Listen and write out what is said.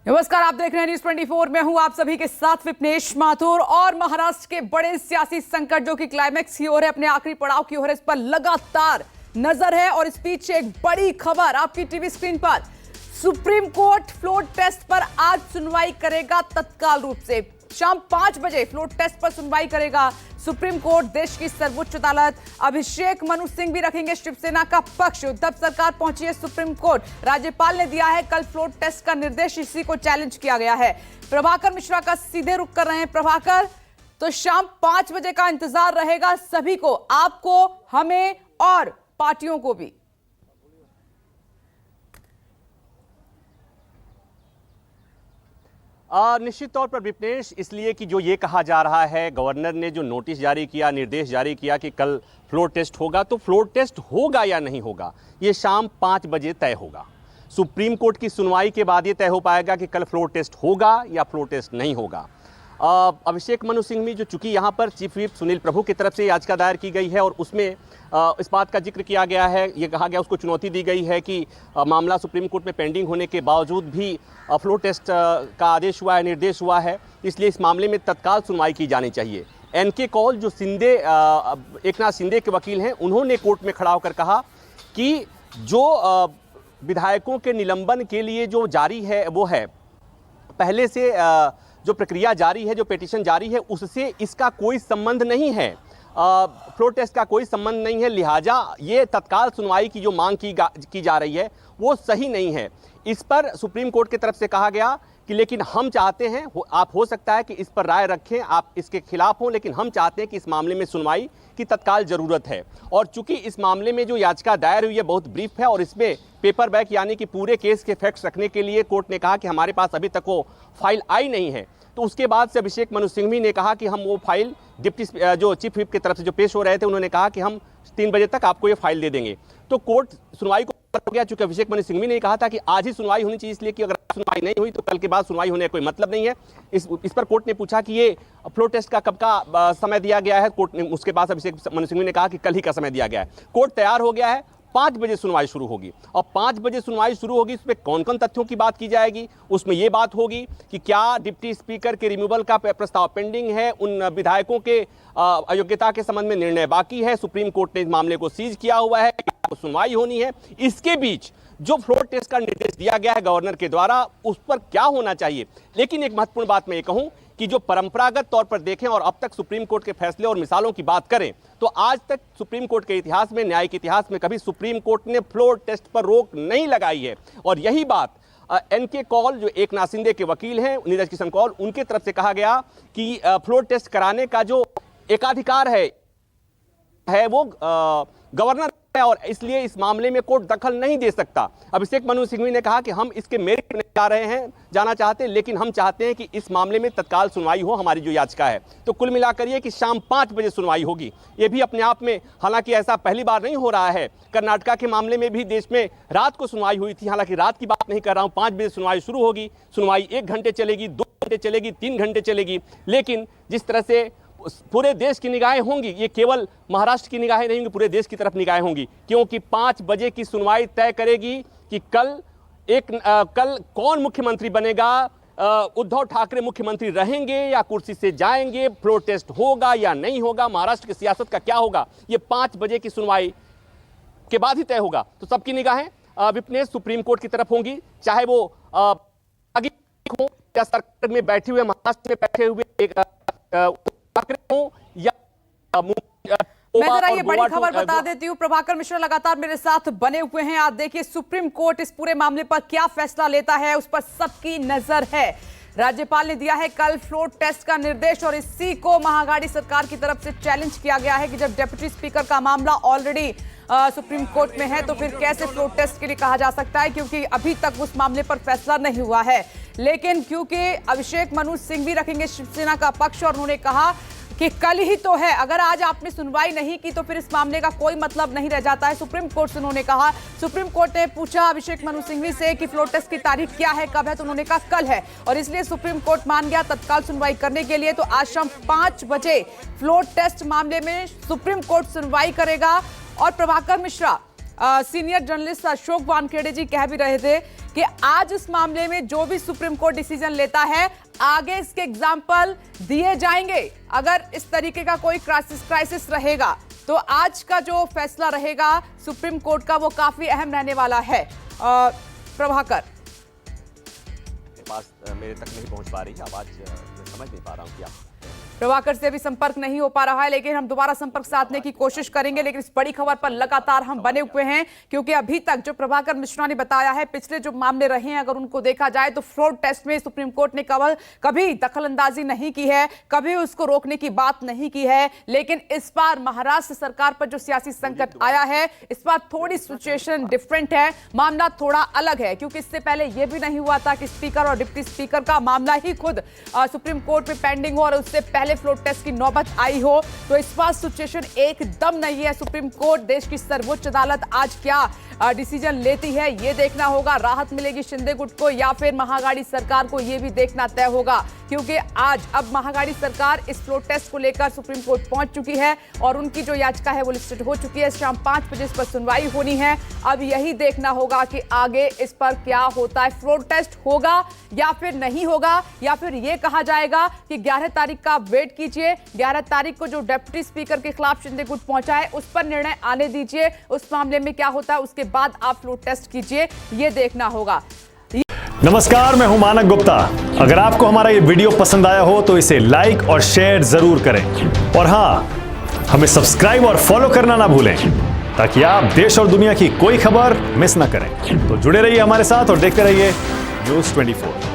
नमस्कार, आप देख रहे हैं न्यूज़ 24। मैं हूं आप सभी के साथ विपनेश माथुर। और महाराष्ट्र के बड़े सियासी संकट जो कि क्लाइमैक्स की ओर है, अपने आखिरी पड़ाव की ओर है, इस पर लगातार नजर है। और इस बीच एक बड़ी खबर आपकी टीवी स्क्रीन पर। सुप्रीम कोर्ट फ्लोर टेस्ट पर आज सुनवाई करेगा तत्काल रूप से। शाम 5 बजे फ्लोर टेस्ट पर सुनवाई करेगा सुप्रीम कोर्ट, देश की सर्वोच्च अदालत। अभिषेक मनु सिंह भी रखेंगे शिवसेना का पक्ष। उद्धव सरकार पहुंची है सुप्रीम कोर्ट। राज्यपाल ने दिया है कल फ्लोर टेस्ट का निर्देश, इसी को चैलेंज किया गया है। प्रभाकर मिश्रा का सीधे रुख कर रहे हैं प्रभाकर। तो शाम 5 बजे का इंतजार रहेगा सभी को, आपको, हमें और पार्टियों को भी। निश्चित तौर पर विपनेश, इसलिए कि जो ये कहा जा रहा है, गवर्नर ने जो नोटिस जारी किया, निर्देश जारी किया कि कल फ्लोर टेस्ट होगा, तो फ्लोर टेस्ट होगा या नहीं होगा ये शाम 5 बजे तय होगा। सुप्रीम कोर्ट की सुनवाई के बाद ये तय हो पाएगा कि कल फ्लोर टेस्ट होगा या फ्लोर टेस्ट नहीं होगा। अभिषेक मनु सिंघवी, जो चूंकि यहाँ पर चीफ व्हिप सुनील प्रभु की तरफ से याचिका दायर की गई है और उसमें इस बात का जिक्र किया गया है, ये कहा गया, उसको चुनौती दी गई है कि मामला सुप्रीम कोर्ट में पेंडिंग होने के बावजूद भी फ्लोर टेस्ट का आदेश हुआ है, निर्देश हुआ है, इसलिए इस मामले में तत्काल सुनवाई की जानी चाहिए। एनके कौल, जो एकनाथ शिंदे के वकील हैं, उन्होंने कोर्ट में खड़ा होकर कहा कि जो विधायकों के निलंबन के लिए जो जारी है, वो है पहले से जो प्रक्रिया जारी है, जो पिटीशन जारी है, उससे इसका कोई संबंध नहीं है, फ्लोर टेस्ट का कोई संबंध नहीं है। लिहाजा ये तत्काल सुनवाई की जो मांग की जा रही है वो सही नहीं है। इस पर सुप्रीम कोर्ट की तरफ से कहा गया कि लेकिन हम चाहते हैं, आप हो सकता है कि इस पर राय रखें, आप इसके खिलाफ हों, लेकिन हम चाहते हैं कि इस मामले में सुनवाई की तत्काल ज़रूरत है। और चूंकि इस मामले में जो याचिका दायर हुई है बहुत ब्रीफ है और इसमें पेपर बैक यानी कि पूरे केस के फैक्ट्स रखने के लिए कोर्ट ने कहा कि हमारे पास अभी तक वो फाइल आई नहीं है, तो उसके बाद से अभिषेक मनु सिंघवी ने कहा कि हम वो फाइल डिप्टी जो चीफ व्हिप की तरफ से जो पेश हो रहे थे, उन्होंने कहा कि हम 3 बजे तक आपको ये फाइल दे देंगे। तो कोर्ट सुनवाई को हो गया, चूंकि अभिषेक मनु सिंघवी ने कहा था कि आज ही सुनवाई होनी चाहिए, इसलिए कि अगर सुनवाई नहीं हुई तो कल के बाद सुनवाई होने का कोई मतलब नहीं है। इस पर कोर्ट ने पूछा कि ये फ्लोर टेस्ट का कब का समय दिया गया है। कोर्ट ने उसके बाद अभिषेक मनु सिंघवी ने कहा कि कल ही का समय दिया गया है। कोर्ट तैयार हो गया है, 5 बजे सुनवाई शुरू होगी। और 5 बजे सुनवाई शुरू होगी, उसमें कौन कौन तथ्यों की बात की जाएगी, उसमें यह बात होगी कि क्या डिप्टी स्पीकर के रिमूवल का प्रस्ताव पेंडिंग है, उन विधायकों के अयोग्यता के संबंध में निर्णय बाकी है, सुप्रीम कोर्ट ने इस मामले को सीज किया हुआ है, सुनवाई होनी है। इसके बीच जो फ्लोर टेस्ट का निर्देश दिया गया है गवर्नर के द्वारा, उस पर क्या होना चाहिए। लेकिन एक महत्वपूर्ण बात मैं ये कहूं कि जो परंपरागत तौर पर देखें और अब तक सुप्रीम कोर्ट के फैसले और मिसालों की बात करें, तो आज तक सुप्रीम कोर्ट के इतिहास में, न्यायिक इतिहास में कभी सुप्रीम कोर्ट ने फ्लोर टेस्ट पर रोक नहीं लगाई है। और यही बात एनके कौल, जो एकनाथ शिंदे के वकील हैं, नीरज किशन कौल, उनके तरफ से कहा गया कि फ्लोर टेस्ट कराने का जो एकाधिकार है वो गवर्नर है और इसलिए इस मामले में कोर्ट दखल नहीं दे सकता। अभिषेक मनु सिंघवी ने कहा कि हम इसके मेरिट में जाना चाहते हैं, लेकिन हम चाहते हैं कि इस मामले में तत्काल सुनवाई हो, हमारी जो याचिका है। तो कुल मिलाकर ये कि शाम 5 बजे सुनवाई होगी। ये भी अपने आप में, हालांकि ऐसा पहली बार नहीं हो रहा है, कर्नाटका के मामले में भी देश में रात को सुनवाई हुई थी, हालांकि रात की बात नहीं कर रहा हूं। 5 बजे सुनवाई शुरू होगी, सुनवाई 1 घंटे चलेगी, 2 घंटे चलेगी, 3 घंटे चलेगी। लेकिन जिस तरह से पूरे देश की निगाहें होंगी, ये केवल महाराष्ट्र की निगाहें नहीं होंगी, पूरे देश की तरफ निगाहें होंगी, क्योंकि 5 बजे की सुनवाई तय करेगी कि कल कौन मुख्यमंत्री बनेगा। उद्धव ठाकरे मुख्यमंत्री रहेंगे या कुर्सी से जाएंगे, फ्लोर टेस्ट होगा या नहीं होगा, महाराष्ट्र की सियासत का क्या होगा, ये 5 बजे की सुनवाई के बाद ही तय होगा। तो सबकी निगाहें विपनेश सुप्रीम कोर्ट की तरफ होंगी, चाहे वो आगे हो या सरकार में बैठे हुए, महाराष्ट्र में बैठे हुए मैं जरा ये बड़ी खबर बता देती हूँ। प्रभाकर मिश्रा लगातार मेरे साथ बने हुए हैं। आप देखिए सुप्रीम कोर्ट इस पूरे मामले पर क्या फैसला लेता है, उस पर सबकी नजर है। राज्यपाल ने दिया है कल फ्लोर टेस्ट का निर्देश और इसी को महाअघाड़ी सरकार की तरफ से चैलेंज किया गया है कि जब डिप्टी स्पीकर का मामला ऑलरेडी सुप्रीम कोर्ट में है तो फिर कैसे फ्लोर टेस्ट के लिए कहा जा सकता है, क्योंकि अभी तक उस मामले पर फैसला नहीं हुआ है। लेकिन क्योंकि अभिषेक मनु सिंघवी रखेंगे शिवसेना का पक्ष और उन्होंने कहा कि कल ही तो है, अगर आज आपने सुनवाई नहीं की तो फिर इस मामले का कोई मतलब नहीं रह जाता है। सुप्रीम कोर्ट से उन्होंने कहा, सुप्रीम कोर्ट ने पूछा अभिषेक मनु सिंघवी से कि फ्लोर टेस्ट की तारीख क्या है, कब है, तो उन्होंने कहा कल है और इसलिए सुप्रीम कोर्ट मान गया तत्काल सुनवाई करने के लिए। तो आज शाम 5 बजे फ्लोर टेस्ट मामले में सुप्रीम कोर्ट सुनवाई करेगा। और प्रभाकर मिश्रा, सीनियर जर्नलिस्ट अशोक वानखेड़े जी कह भी रहे थे कि आज इस मामले में जो भी सुप्रीम कोर्ट डिसीजन लेता है आगे इसके एग्जाम्पल दिए जाएंगे। अगर इस तरीके का कोई क्राइसिस रहेगा तो आज का जो फैसला रहेगा सुप्रीम कोर्ट का वो काफी अहम रहने वाला है। प्रभाकर, पास मेरे तक नहीं पहुंच पा रही आवाज, मैं समझ नहीं पा रहा हूं क्या। प्रभाकर से अभी संपर्क नहीं हो पा रहा है, लेकिन हम दोबारा संपर्क साधने की कोशिश करेंगे। लेकिन इस बड़ी खबर पर लगातार हम बने हुए हैं क्योंकि अभी तक जो प्रभाकर मिश्रा ने बताया है, पिछले जो मामले रहे हैं अगर उनको देखा जाए तो फ्लोर टेस्ट में सुप्रीम कोर्ट ने कभी दखलंदाजी नहीं की है, कभी उसको रोकने की बात नहीं की है। लेकिन इस बार महाराष्ट्र सरकार पर जो सियासी संकट आया है, इस बार थोड़ी सिचुएशन डिफरेंट है, मामला थोड़ा अलग है क्योंकि इससे पहले यह भी नहीं हुआ था कि स्पीकर और डिप्टी स्पीकर का मामला ही खुद सुप्रीम कोर्ट में पेंडिंग हो और उससे पहले फ्लोर टेस्ट की नौबत आई हो। तो इस बार सिचुएशन एकदम नहीं है। सुप्रीम कोर्ट, देश की सर्वोच्च अदालत, आज क्या डिसीजन लेती है ये देखना होगा। राहत मिलेगी शिंदे गुट को या फिर महागाड़ी सरकार को, ये भी देखना तय होगा क्योंकि आज अब महागाड़ी सरकार इस फ्लोर टेस्ट को लेकर सुप्रीम कोर्ट पहुंच चुकी है और उनकी जो याचिका है वो लिस्टेड हो चुकी है। शाम 5 बजे इस पर सुनवाई होनी है। अब यही देखना होगा कि आगे इस पर क्या होता है, फ्लोर टेस्ट होगा या फिर नहीं होगा, या फिर यह कहा जाएगा कि 11 तारीख का वेट कीजिए, 11 तारीख को जो डिप्टी स्पीकर के खिलाफ शिंदे गुट पहुंचा है उस पर निर्णय आने दीजिए, उस मामले में क्या होता है उसके बाद आप फ्लोर टेस्ट कीजिए, यह देखना होगा। नमस्कार, मैं हूं मानक गुप्ता। अगर आपको हमारा ये वीडियो पसंद आया हो तो इसे लाइक और शेयर जरूर करें और हां, हमें सब्सक्राइब और फॉलो करना ना भूलें ताकि आप देश और दुनिया की कोई खबर मिस ना करें। तो जुड़े रहिए हमारे साथ और देखते रहिए न्यूज़ 24।